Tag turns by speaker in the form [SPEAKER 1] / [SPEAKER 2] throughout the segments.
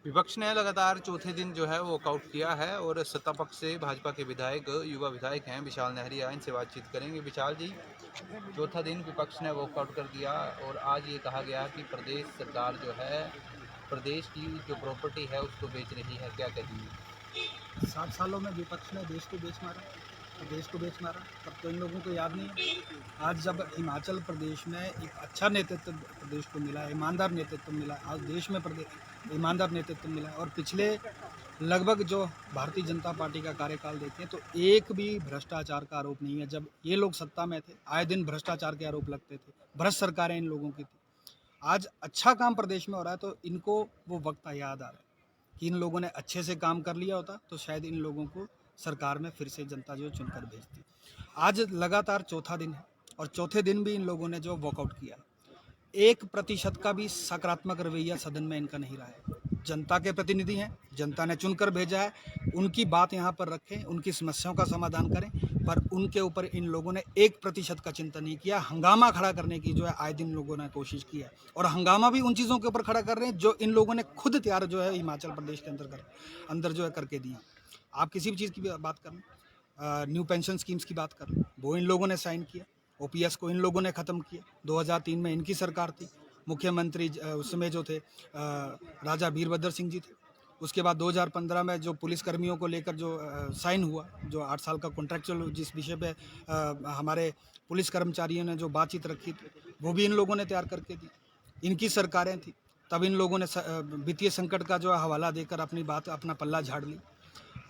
[SPEAKER 1] विपक्ष ने लगातार चौथे दिन जो है वो वॉकआउट किया है और सत्ता पक्ष से भाजपा के विधायक युवा विधायक हैं विशाल नहरिया, इनसे बातचीत करेंगे। विशाल जी, चौथा दिन विपक्ष ने वॉकआउट कर दिया और आज ये कहा गया कि प्रदेश सरकार जो है प्रदेश की जो प्रॉपर्टी है उसको बेच रही है, क्या कहेंगे?
[SPEAKER 2] 7 सालों में विपक्ष ने देश को बेच मारा, प्रदेश को बेच मारा। तब तो इन लोगों को याद नहीं है। आज जब हिमाचल प्रदेश में एक अच्छा नेतृत्व प्रदेश को मिला, ईमानदार नेतृत्व मिला, आज देश में प्रदेश ईमानदार नेतृत्व मिला और पिछले लगभग जो भारतीय जनता पार्टी का कार्यकाल देखें तो एक भी भ्रष्टाचार का आरोप नहीं है। जब ये लोग सत्ता में थे, आए दिन भ्रष्टाचार के आरोप लगते थे, भ्रष्ट सरकारें इन लोगों की थी। आज अच्छा काम प्रदेश में हो रहा है तो इनको वो वक्त याद आ रहा है कि इन लोगों ने अच्छे से काम कर लिया होता तो शायद इन लोगों को सरकार में फिर से जनता जो चुनकर भेजती। आज लगातार चौथा दिन है और चौथे दिन भी इन लोगों ने जो वॉकआउट किया, 1% का भी सकारात्मक रवैया सदन में इनका नहीं रहा है। जनता के प्रतिनिधि हैं, जनता ने चुनकर भेजा है, उनकी बात यहाँ पर रखें, उनकी समस्याओं का समाधान करें, पर उनके ऊपर इन लोगों ने 1% का चिंतन नहीं किया। हंगामा खड़ा करने की जो है आए दिन लोगों ने कोशिश की है और हंगामा भी उन चीज़ों के ऊपर खड़ा कर रहे हैं जो इन लोगों ने खुद तैयार जो है हिमाचल प्रदेश के अंदर जो है करके दी। आप किसी भी चीज़ की बात कर लें, न्यू पेंशन स्कीम्स की बात कर लें, वो इन लोगों ने साइन किया। ओपीएस को इन लोगों ने ख़त्म किया। 2003 में इनकी सरकार थी, मुख्यमंत्री उस समय जो थे राजा वीरभद्र सिंह जी थे। उसके बाद 2015 में जो पुलिस कर्मियों को लेकर जो साइन हुआ, जो 8 साल का कॉन्ट्रैक्चुअल जिस विषय पे हमारे पुलिस कर्मचारियों ने जो बातचीत रखी थी, वो भी इन लोगों ने तैयार करके दी। इनकी सरकारें थी, तब इन लोगों ने वित्तीय संकट का जो हवाला देकर अपना पल्ला झाड़ ली।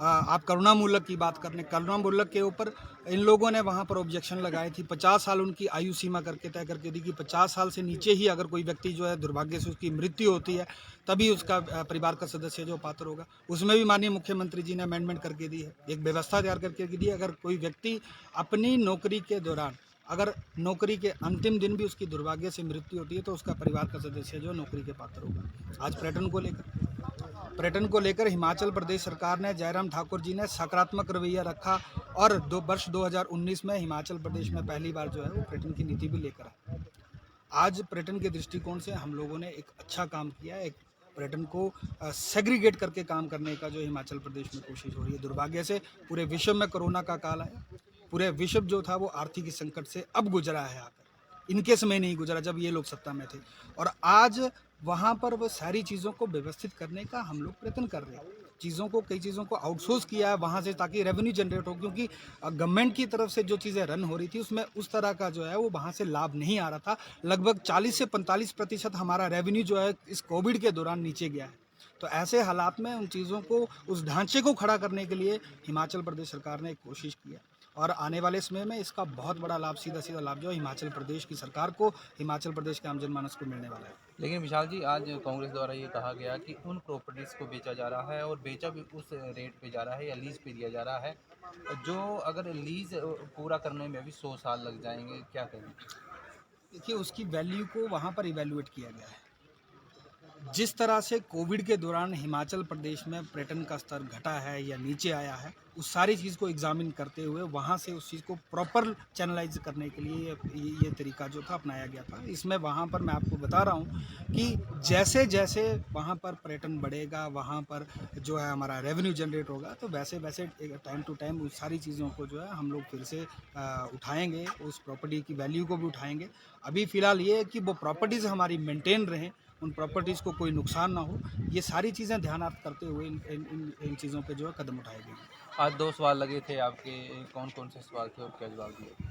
[SPEAKER 2] आप करुणामूलक की बात कर लें, करुणामूलक के ऊपर इन लोगों ने वहाँ पर ऑब्जेक्शन लगाई थी। 50 साल उनकी आयु सीमा करके तय करके दी कि 50 साल से नीचे ही अगर कोई व्यक्ति जो है दुर्भाग्य से उसकी मृत्यु होती है तभी उसका परिवार का सदस्य जो पात्र होगा। उसमें भी माननीय मुख्यमंत्री जी ने अमेंडमेंट करके दी है, एक व्यवस्था तैयार करके दी है। अगर कोई व्यक्ति अपनी नौकरी के दौरान अगर नौकरी के अंतिम दिन भी उसकी दुर्भाग्य से मृत्यु होती है तो उसका परिवार का सदस्य जो नौकरी के पात्र होगा। आज पर्यटन को लेकर हिमाचल प्रदेश सरकार ने, जयराम ठाकुर जी ने सकारात्मक रवैया रखा और वर्ष 2019 में हिमाचल प्रदेश में पहली बार जो है वो पर्यटन की नीति भी लेकर आए। आज पर्यटन के दृष्टिकोण से हम लोगों ने एक अच्छा काम किया है। एक पर्यटन को सेग्रीगेट करके काम करने का जो हिमाचल प्रदेश में कोशिश हो रही है। दुर्भाग्य से पूरे विश्व में कोरोना का काल आया, पूरे विश्व जो था वो आर्थिक संकट से अब गुजरा है आकर, इनके समय नहीं गुजरा जब ये लोग सत्ता में थे। और आज वहाँ पर वो सारी चीज़ों को व्यवस्थित करने का हम लोग प्रयत्न कर रहे हैं। कई चीज़ों को आउटसोर्स किया है वहाँ से ताकि रेवेन्यू जनरेट हो, क्योंकि गवर्नमेंट की तरफ से जो चीज़ें रन हो रही थी उसमें उस तरह का जो है वो वहाँ से लाभ नहीं आ रहा था। लगभग 40 से 45% हमारा रेवेन्यू जो है इस कोविड के दौरान नीचे गया है। तो ऐसे हालात में उन चीज़ों को, उस ढांचे को खड़ा करने के लिए हिमाचल प्रदेश सरकार ने एक कोशिश किया और आने वाले समय में इसका बहुत बड़ा लाभ, सीधा लाभ जो हिमाचल प्रदेश की सरकार को, हिमाचल प्रदेश के आम जनमानस को मिलने वाला है।
[SPEAKER 1] लेकिन विशाल जी, आज कांग्रेस द्वारा ये कहा गया कि उन प्रॉपर्टीज़ को बेचा जा रहा है और बेचा भी उस रेट पे जा रहा है या लीज़ पे दिया जा रहा है जो अगर लीज़ पूरा करने में भी 100 साल लग जाएंगे, क्या कहें?
[SPEAKER 2] देखिए, उसकी वैल्यू को वहाँ पर इवैल्यूएट किया गया है। जिस तरह से कोविड के दौरान हिमाचल प्रदेश में पर्यटन का स्तर घटा है या नीचे आया है, उस सारी चीज़ को एग्जामिन करते हुए वहाँ से उस चीज़ को प्रॉपर चैनलाइज करने के लिए ये तरीका जो था अपनाया गया था। इसमें वहाँ पर मैं आपको बता रहा हूँ कि जैसे जैसे वहाँ पर पर्यटन बढ़ेगा, वहाँ पर जो है हमारा रेवेन्यू जनरेट होगा, तो वैसे वैसे टाइम टू टाइम उस सारी चीज़ों को जो है हम लोग फिर से उठाएंगे, उस प्रॉपर्टी की वैल्यू को भी उठाएंगे। अभी फ़िलहाल ये है कि वो प्रॉपर्टीज़ हमारी मेंटेन रहें, उन प्रॉपर्टीज़ को कोई नुकसान ना हो, ये सारी चीज़ें ध्यानार्थ करते हुए इन चीज़ों पे जो है कदम उठाए गए हैं।
[SPEAKER 1] आज 2 सवाल लगे थे आपके, कौन-कौन से सवाल थे और क्या जवाब दिए?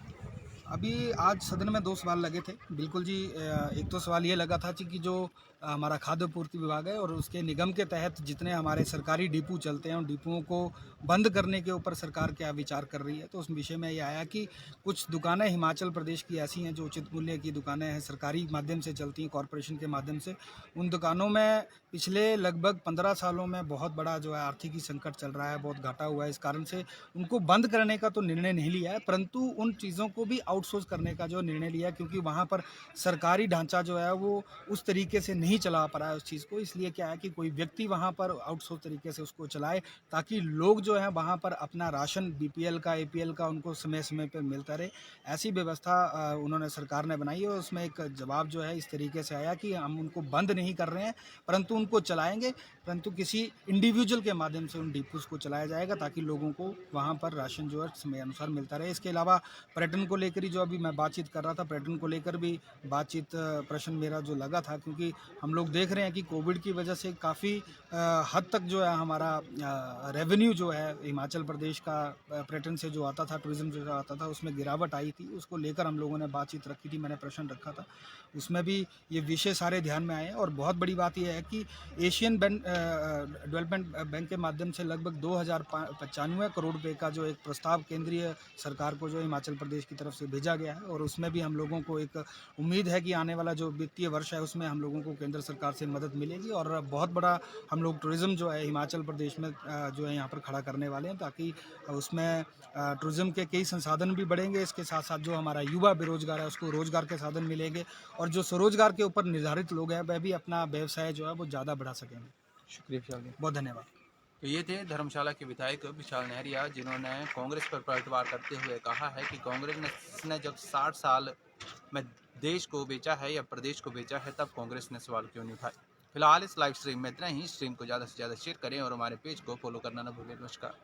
[SPEAKER 2] अभी आज सदन में 2 सवाल लगे थे। बिल्कुल जी, एक तो सवाल ये लगा था कि जो हमारा खाद्य पूर्ति विभाग है और उसके निगम के तहत जितने हमारे सरकारी डिपो चलते हैं, उन डिपोओं को बंद करने के ऊपर सरकार क्या विचार कर रही है। तो उस विषय में ये आया कि कुछ दुकानें हिमाचल प्रदेश की ऐसी हैं जो उचित मूल्य की दुकानें हैं, सरकारी माध्यम से चलती हैं, कॉरपोरेशन के माध्यम से। उन दुकानों में पिछले लगभग 15 सालों में बहुत बड़ा जो है आर्थिक संकट चल रहा है, बहुत घाटा हुआ है। इस कारण से उनको बंद करने का तो निर्णय नहीं लिया है, परंतु उन चीज़ों को भी आउटसोर्स करने का जो निर्णय लिया, क्योंकि वहाँ पर सरकारी ढांचा जो है वो उस तरीके से नहीं चला पा रहा है उस चीज़ को। इसलिए क्या है कि कोई व्यक्ति वहाँ पर आउटसोर्स तरीके से उसको चलाए, ताकि लोग जो हैं वहाँ पर अपना राशन बीपीएल का, एपीएल का उनको समय-समय पे मिलता रहे। ऐसी व्यवस्था उन्होंने सरकार ने बनाई है, और उसमें एक जवाब जो है इस तरीके से आया कि हम उनको बंद नहीं कर रहे हैं, परंतु उनको चलाएँगे, परंतु किसी इंडिविजुअल के माध्यम से उन डिपोज़ को चलाया जाएगा, ताकि लोगों को वहाँ पर राशन जो है समय अनुसार मिलता रहे। इसके अलावा पर्यटन को लेकर ही जो अभी मैं बातचीत कर रहा था, पर्यटन को लेकर भी बातचीत प्रश्न मेरा जो लगा था, क्योंकि हम लोग देख रहे हैं कि कोविड की वजह से काफ़ी हद तक जो है हमारा रेवेन्यू जो है हिमाचल प्रदेश का पर्यटन से जो आता था, टूरिज़्म से जो आता था, उसमें गिरावट आई थी। उसको लेकर हम लोगों ने बातचीत रखी थी, मैंने प्रश्न रखा था। उसमें भी ये विषय सारे ध्यान में आए हैं, और बहुत बड़ी बात ये है कि एशियन डेवलपमेंट बैंक के माध्यम से लगभग 2095 करोड़ रुपए का जो एक प्रस्ताव केंद्रीय सरकार को जो हिमाचल प्रदेश की तरफ से भेजा गया है, और उसमें भी हम लोगों को एक उम्मीद है कि आने वाला जो वित्तीय वर्ष है उसमें हम लोगों को केंद्र सरकार से मदद मिलेगी, और बहुत बड़ा हम लोग टूरिज़्म जो है हिमाचल प्रदेश में जो है यहाँ पर खड़ा करने वाले हैं, ताकि उसमें टूरिज़्म के कई संसाधन भी बढ़ेंगे। इसके साथ साथ जो हमारा युवा बेरोजगार है उसको रोजगार के साधन मिलेंगे, और जो स्वरोजगार के ऊपर निर्धारित लोग हैं वह भी अपना व्यवसाय जो है वो ज़्यादा बढ़ा सकेंगे।
[SPEAKER 1] शुक्रिया विशाल जी।
[SPEAKER 2] बहुत धन्यवाद।
[SPEAKER 1] तो ये थे धर्मशाला के विधायक विशाल नहरिया, जिन्होंने कांग्रेस पर पलटवार करते हुए कहा है कि कांग्रेस ने जब 60 साल में देश को बेचा है या प्रदेश को बेचा है, तब कांग्रेस ने सवाल क्यों नहीं उठाए। फिलहाल इस लाइव स्ट्रीम में इतना ही। स्ट्रीम को ज़्यादा से ज़्यादा शेयर करें और हमारे पेज को फॉलो करना न भूलें। नमस्कार।